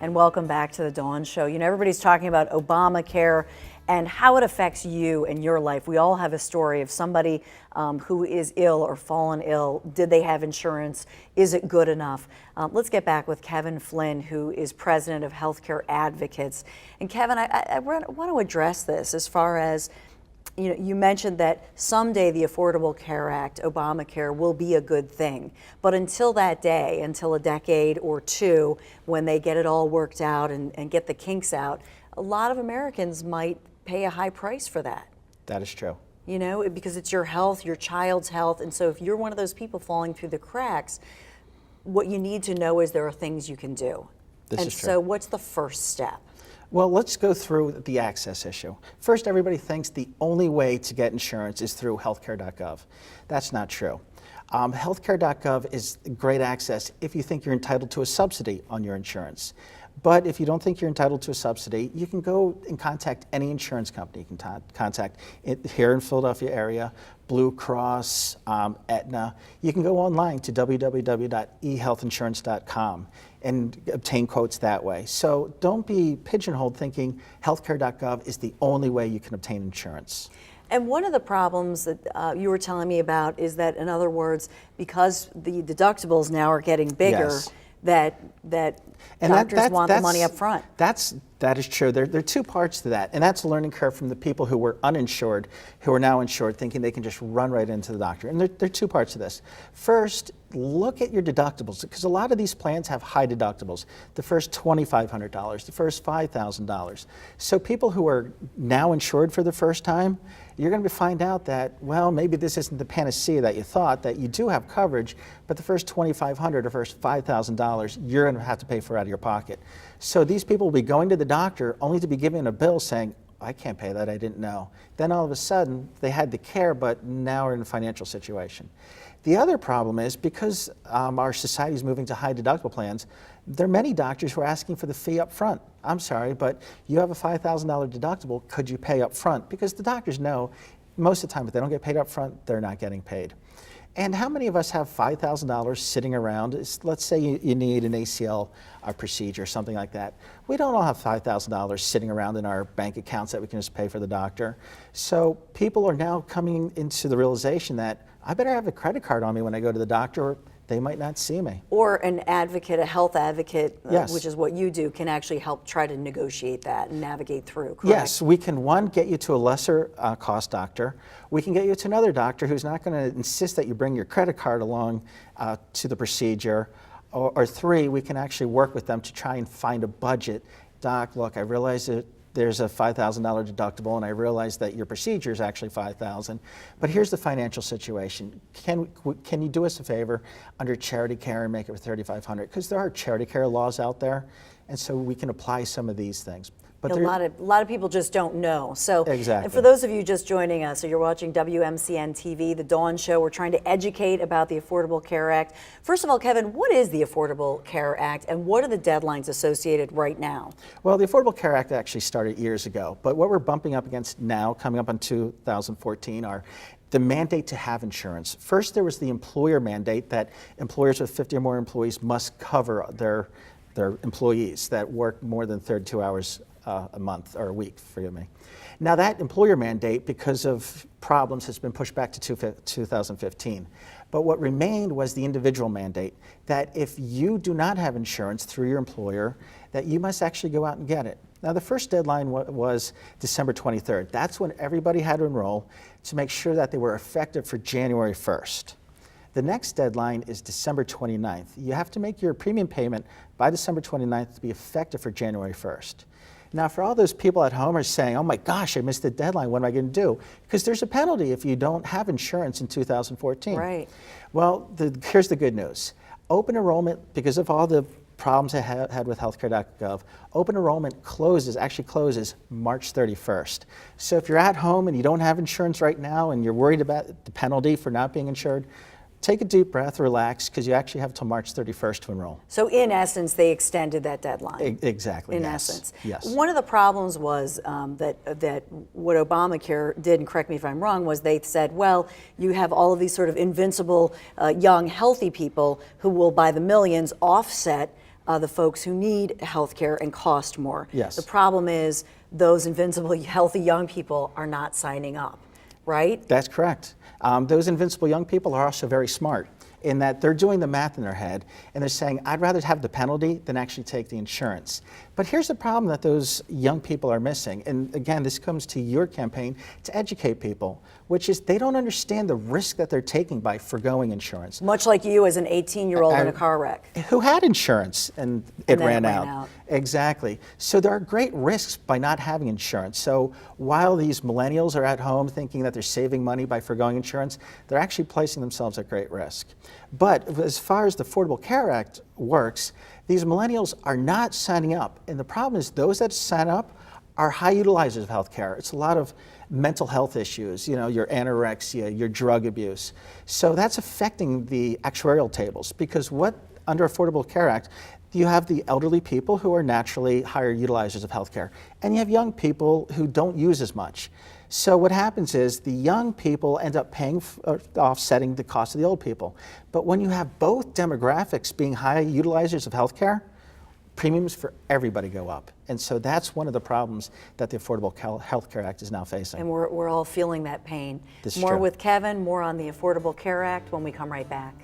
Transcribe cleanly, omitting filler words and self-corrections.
and welcome back to the Dawn Show. You know, everybody's talking about Obamacare and how it affects you and your life. We all have a story of somebody who is ill or fallen ill. Did they have insurance? Is it good enough? Let's get back with Kevin Flynn, who is president of Healthcare Advocates. And Kevin, I want to address this as far as, you know, you mentioned that someday the Affordable Care Act, Obamacare, will be a good thing. But until that day, until a decade or two, when they get it all worked out and get the kinks out, a lot of Americans might pay a high price for that. That is true. You know, because it's your health, your child's health. And so if you're one of those people falling through the cracks, what you need to know is there are things you can do. This is true. So what's the first step? Well, let's go through the access issue. First, everybody thinks the only way to get insurance is through healthcare.gov. That's not true. Healthcare.gov is great access if you think you're entitled to a subsidy on your insurance. But if you don't think you're entitled to a subsidy, you can go and contact any insurance company. You can contact it here in Philadelphia area, Blue Cross, Aetna. You can go online to www.ehealthinsurance.com and obtain quotes that way. So don't be pigeonholed thinking healthcare.gov is the only way you can obtain insurance. And one of the problems that you were telling me about is that, in other words, because the deductibles now are getting bigger, yes. that doctors want the money up front. That is true. There are two parts to that, and that's a learning curve from the people who were uninsured, who are now insured, thinking they can just run right into the doctor. And there are two parts to this. First, look at your deductibles, because a lot of these plans have high deductibles. The first $2,500, the first $5,000. So people who are now insured for the first time, you're going to find out that, well, maybe this isn't the panacea that you thought, that you do have coverage, but the first $2,500 or first $5,000, you're going to have to pay for out of your pocket. So these people will be going to the doctor only to be given a bill saying, I can't pay that, I didn't know. Then all of a sudden, they had the care, but now are in a financial situation. The other problem is, because our society is moving to high deductible plans, there are many doctors who are asking for the fee up front. I'm sorry, but you have a $5,000 deductible, could you pay up front? Because the doctors know most of the time if they don't get paid up front, they're not getting paid. And how many of us have $5,000 sitting around? Let's say you need an ACL procedure, something like that. We don't all have $5,000 sitting around in our bank accounts that we can just pay for the doctor. So people are now coming into the realization that I better have a credit card on me when I go to the doctor, or they might not see me. Or an advocate, a health advocate, yes. Which is what you do, can actually help try to negotiate that and navigate through, correct? Yes, we can, one, get you to a lesser cost doctor. We can get you to another doctor who's not going to insist that you bring your credit card along to the procedure. Or three, we can actually work with them to try and find a budget. Doc, look, I realize that there's a $5,000 deductible, and I realize that your procedure is actually $5,000. But here's the financial situation. Can you do us a favor under charity care and make it for $3,500? Because there are charity care laws out there, and so we can apply some of these things. But a lot of people just don't know. So, exactly. And for those of you just joining us, so you're watching WMCN TV, The Dawn Show. We're trying to educate about the Affordable Care Act. First of all, Kevin, what is the Affordable Care Act, and what are the deadlines associated right now? Well, the Affordable Care Act actually started years ago, but what we're bumping up against now, coming up on 2014, are the mandate to have insurance. First, there was the employer mandate that employers with 50 or more employees must cover their employees that work more than 32 hours a month or a week, forgive me. Now that employer mandate, because of problems, has been pushed back to 2015. But what remained was the individual mandate, that if you do not have insurance through your employer, that you must actually go out and get it. Now the first deadline was December 23rd. That's when everybody had to enroll to make sure that they were effective for January 1st. The next deadline is December 29th. You have to make your premium payment by December 29th to be effective for January 1st. Now, for all those people at home are saying, oh my gosh, I missed the deadline, what am I going to do? Because there's a penalty if you don't have insurance in 2014. Right. Well, here's the good news. Open enrollment, because of all the problems I had with healthcare.gov, open enrollment actually closes March 31st. So if you're at home and you don't have insurance right now and you're worried about the penalty for not being insured, take a deep breath, relax, because you actually have till March 31st to enroll. So in essence, they extended that deadline. Exactly, in yes. essence. Yes. One of the problems was that what Obamacare did, and correct me if I'm wrong, was they said, well, you have all of these sort of invincible, young, healthy people who will, by the millions, offset the folks who need health care and cost more. Yes. The problem is those invincible, healthy young people are not signing up, right? That's correct. Those invincible young people are also very smart in that they're doing the math in their head and they're saying, I'd rather have the penalty than actually take the insurance. But here's the problem that those young people are missing. And again, this comes to your campaign to educate people, which is they don't understand the risk that they're taking by foregoing insurance. Much like you as an 18-year-old in a car wreck. Who had insurance and it ran out. Exactly. So there are great risks by not having insurance. So while these millennials are at home thinking that they're saving money by foregoing insurance, they're actually placing themselves at great risk. But as far as the Affordable Care Act works, these millennials are not signing up. And the problem is those that sign up are high utilizers of health care. It's a lot of mental health issues, you know, your anorexia, your drug abuse. So that's affecting the actuarial tables because what under Affordable Care Act, you have the elderly people who are naturally higher utilizers of health care, and you have young people who don't use as much. So what happens is the young people end up paying, offsetting the cost of the old people. But when you have both demographics being high utilizers of health care, premiums for everybody go up. And so that's one of the problems that the Affordable Health Care Act is now facing. And we're all feeling that pain. This is More true. with Kevin, more on the Affordable Care Act when we come right back.